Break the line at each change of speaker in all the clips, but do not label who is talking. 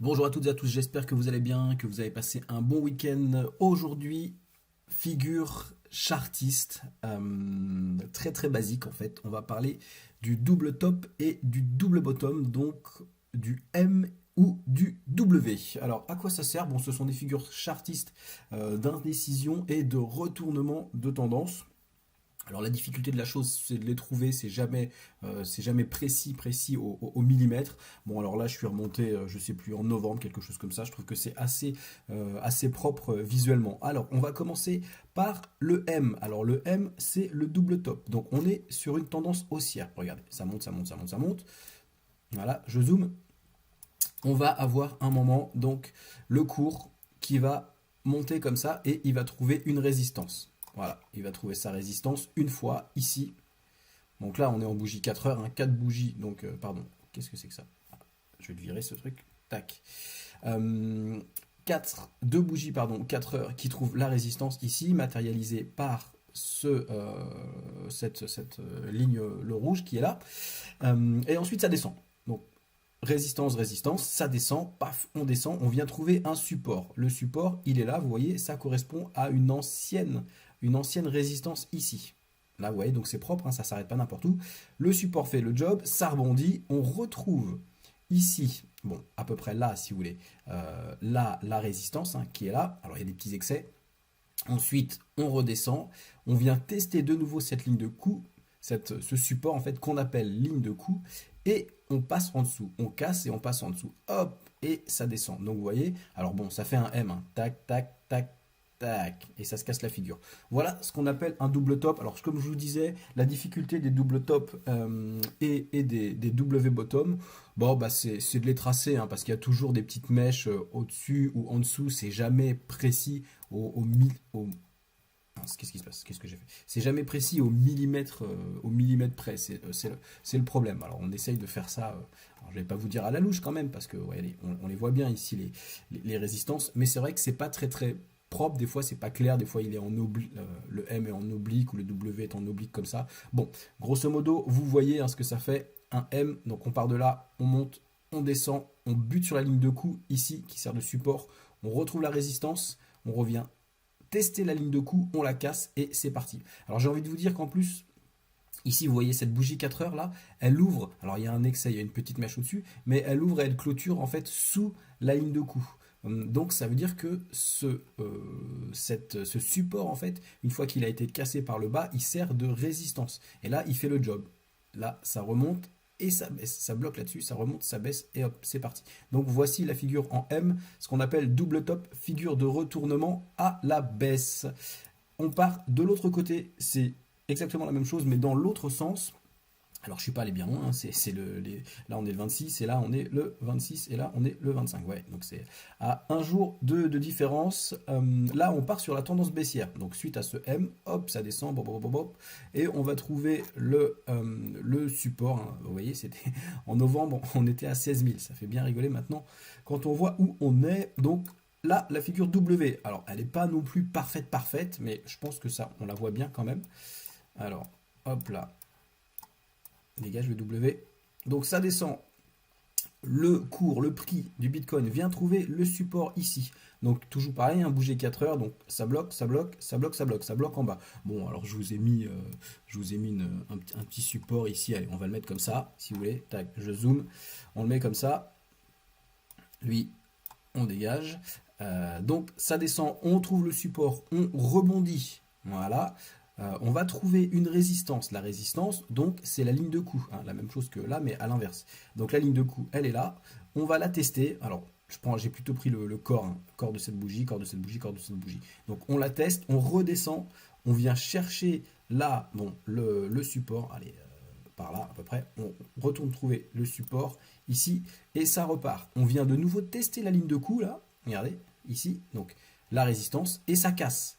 Bonjour à toutes et à tous, j'espère que vous allez bien, que vous avez passé un bon week-end. Aujourd'hui, figure chartiste, très très basique en fait. On va parler du double top et du double bottom, donc du M ou du W. Alors à quoi ça sert? Bon, ce sont des figures chartistes d'indécision et de retournement de tendance. Alors la difficulté de la chose, c'est de les trouver, c'est jamais précis au millimètre. Bon alors là, je suis remonté, je sais plus, en novembre, quelque chose comme ça. Je trouve que c'est assez propre visuellement. Alors on va commencer par le M. Alors le M, c'est le double top. Donc on est sur une tendance haussière. Regardez, ça monte, ça monte, ça monte, ça monte. Voilà, je zoome. On va avoir un moment, donc le cours qui va monter comme ça et il va trouver une résistance. Voilà, il va trouver sa résistance une fois ici. Donc là, on est en bougie 4 heures, hein, 4 bougies. Donc, pardon, qu'est-ce que c'est que ça? Je vais le virer ce truc. Tac. 2 bougies, pardon, 4 heures qui trouvent la résistance ici, matérialisée par cette ligne, le rouge qui est là. Et ensuite, ça descend. Donc, résistance, résistance, ça descend, paf, on descend, on vient trouver un support. Le support, il est là, vous voyez, ça correspond à une ancienne résistance ici. Là, vous voyez, donc c'est propre, hein, ça s'arrête pas n'importe où. Le support fait le job, ça rebondit, on retrouve ici, bon, à peu près là, si vous voulez, là, la résistance hein, qui est là. Alors, il y a des petits excès. Ensuite, on redescend, on vient tester de nouveau cette ligne de coup, ce support en fait qu'on appelle ligne de coup, et on passe en dessous, on casse et on passe en dessous, hop, et ça descend. Donc vous voyez, alors bon, ça fait un M, hein. Tac, tac, tac, tac, et ça se casse la figure. Voilà ce qu'on appelle un double top. Alors comme je vous disais, la difficulté des double top et des W bottom, bon bah c'est de les tracer, hein, parce qu'il y a toujours des petites mèches au-dessus ou en dessous, c'est jamais précis au qu'est-ce qui se passe? Qu'est-ce que j'ai fait? C'est jamais précis au millimètre près. C'est le problème. Alors on essaye de faire ça. Alors, je vais pas vous dire à la louche quand même parce que ouais, on les voit bien ici les résistances. Mais c'est vrai que c'est pas très très propre. Des fois c'est pas clair. Des fois il est en oblique. Le M est en oblique ou le W est en oblique comme ça. Bon, grosso modo, vous voyez hein, ce que ça fait. Un M. Donc on part de là, on monte, on descend, on bute sur la ligne de coup ici qui sert de support. On retrouve la résistance. On revient tester la ligne de coup, on la casse et c'est parti. Alors j'ai envie de vous dire qu'en plus, ici vous voyez cette bougie 4 heures là, elle ouvre, alors il y a un excès, il y a une petite mèche au-dessus, mais elle ouvre et elle clôture en fait sous la ligne de coup. Donc ça veut dire que ce support en fait, une fois qu'il a été cassé par le bas, il sert de résistance. Et là, il fait le job. Là, ça remonte et ça baisse, ça bloque là-dessus, ça remonte, ça baisse et hop, c'est parti. Donc voici la figure en M, ce qu'on appelle double top, figure de retournement à la baisse. On part de l'autre côté, c'est exactement la même chose, mais dans l'autre sens. Alors je suis pas allé bien loin, hein, là on est le 26 et là on est le 26 et là on est le 25. Ouais, donc c'est à un jour de différence. Là on part sur la tendance baissière. Donc suite à ce M, hop, ça descend, bop, bop, bop, bop, et on va trouver le support. Hein. Vous voyez, c'était en novembre, on était à 16 000. Ça fait bien rigoler maintenant quand on voit où on est. Donc là, la figure W. Alors elle n'est pas non plus parfaite, mais je pense que ça, on la voit bien quand même. Alors, hop là. Dégage le W. Donc ça descend. Le cours, le prix du Bitcoin vient trouver le support ici. Donc toujours pareil, hein, bouger 4 heures, donc ça bloque, ça bloque, ça bloque, ça bloque, ça bloque en bas. Bon, alors je vous ai mis un petit support ici. Allez, on va le mettre comme ça, si vous voulez. Tac, je zoome, on le met comme ça. Lui, on dégage. Donc ça descend, on trouve le support, on rebondit. Voilà. On va trouver une résistance. La résistance, donc, c'est la ligne de coup. Hein, la même chose que là, mais à l'inverse. Donc la ligne de coup, elle est là. On va la tester. Alors, j'ai plutôt pris le corps, hein, corps de cette bougie, corps de cette bougie, corps de cette bougie. Donc on la teste, on redescend, on vient chercher là, bon, le support. Allez, par là à peu près. On retourne trouver le support ici et ça repart. On vient de nouveau tester la ligne de coup là. Regardez, ici. Donc la résistance et ça casse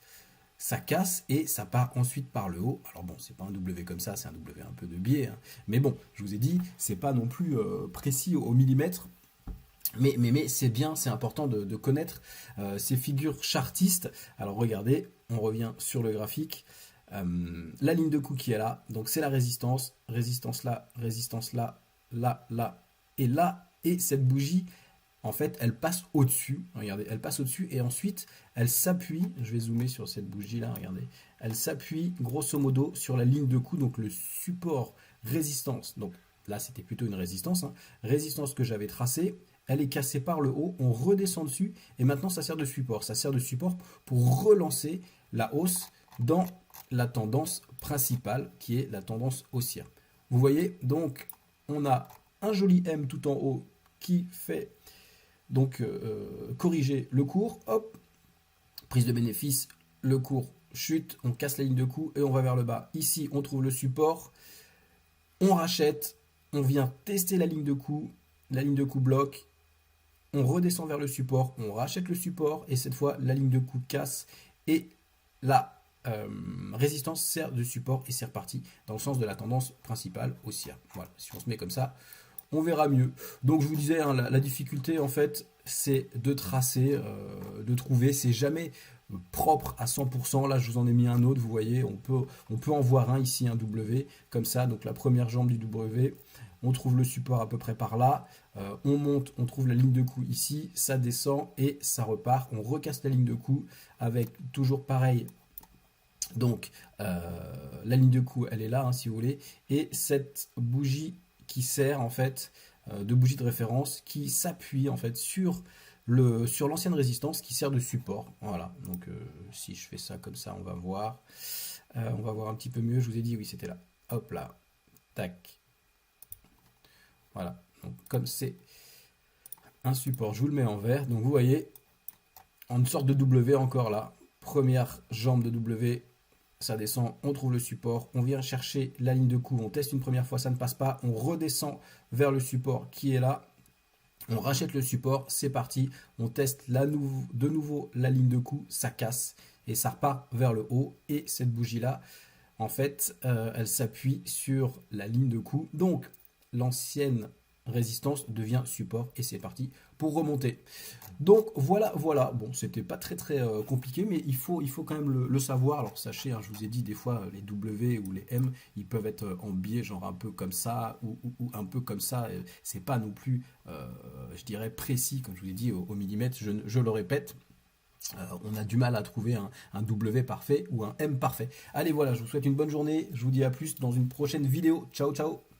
et ça part ensuite par le haut. Alors bon, c'est pas un W comme ça, c'est un W un peu de biais. Hein. Mais bon, je vous ai dit, c'est pas non plus précis au millimètre. Mais c'est bien, c'est important de connaître ces figures chartistes. Alors regardez, on revient sur le graphique. La ligne de coup qui est là, donc c'est la résistance là, là, là, et là, et cette bougie en fait, elle passe au-dessus. Regardez, elle passe au-dessus et ensuite, elle s'appuie. Je vais zoomer sur cette bougie-là, regardez. Elle s'appuie grosso modo sur la ligne de coup, donc le support résistance. Donc là, c'était plutôt une résistance. Hein. Résistance que j'avais tracée. Elle est cassée par le haut, on redescend dessus et maintenant ça sert de support. Ça sert de support pour relancer la hausse dans la tendance principale qui est la tendance haussière. Vous voyez, donc on a un joli M tout en haut qui fait donc corriger le cours. Hop, prise de bénéfice, le cours chute, on casse la ligne de coup et on va vers le bas. Ici, on trouve le support, on rachète, on vient tester la ligne de coup bloque, on redescend vers le support, on rachète le support et cette fois la ligne de coup casse et la résistance sert de support et c'est reparti dans le sens de la tendance principale haussière. Voilà, si on se met comme ça, on verra mieux. Donc je vous disais, hein, la difficulté en fait, c'est de tracer, de trouver, c'est jamais propre à 100%. Là, je vous en ai mis un autre, vous voyez, on peut en voir un ici, un W, comme ça, donc la première jambe du W. On trouve le support à peu près par là, on monte, on trouve la ligne de coup ici, ça descend et ça repart, on recasse la ligne de coup avec toujours pareil, donc la ligne de coup elle est là hein, si vous voulez, et cette bougie qui sert en fait de bougie de référence qui s'appuie en fait sur l'ancienne résistance qui sert de support, voilà, donc si je fais ça comme ça on va voir un petit peu mieux, je vous ai dit oui c'était là, hop là, tac. Voilà, donc comme c'est un support, je vous le mets en vert. Donc vous voyez, en une sorte de W encore là. Première jambe de W, ça descend, on trouve le support, on vient chercher la ligne de coup, on teste une première fois, ça ne passe pas, on redescend vers le support qui est là, on rachète le support, c'est parti, on teste de nouveau la ligne de coup, ça casse et ça repart vers le haut. Et cette bougie là, en fait, elle s'appuie sur la ligne de coup. Donc, l'ancienne résistance devient support et c'est parti pour remonter. Donc voilà, bon c'était pas très compliqué mais il faut quand même le savoir. Alors sachez, hein, je vous ai dit des fois les W ou les M ils peuvent être en biais genre un peu comme ça ou un peu comme ça, c'est pas non plus je dirais précis comme je vous ai dit au millimètre, je le répète. On a du mal à trouver un W parfait ou un M parfait. Allez voilà, je vous souhaite une bonne journée, je vous dis à plus dans une prochaine vidéo. Ciao ciao.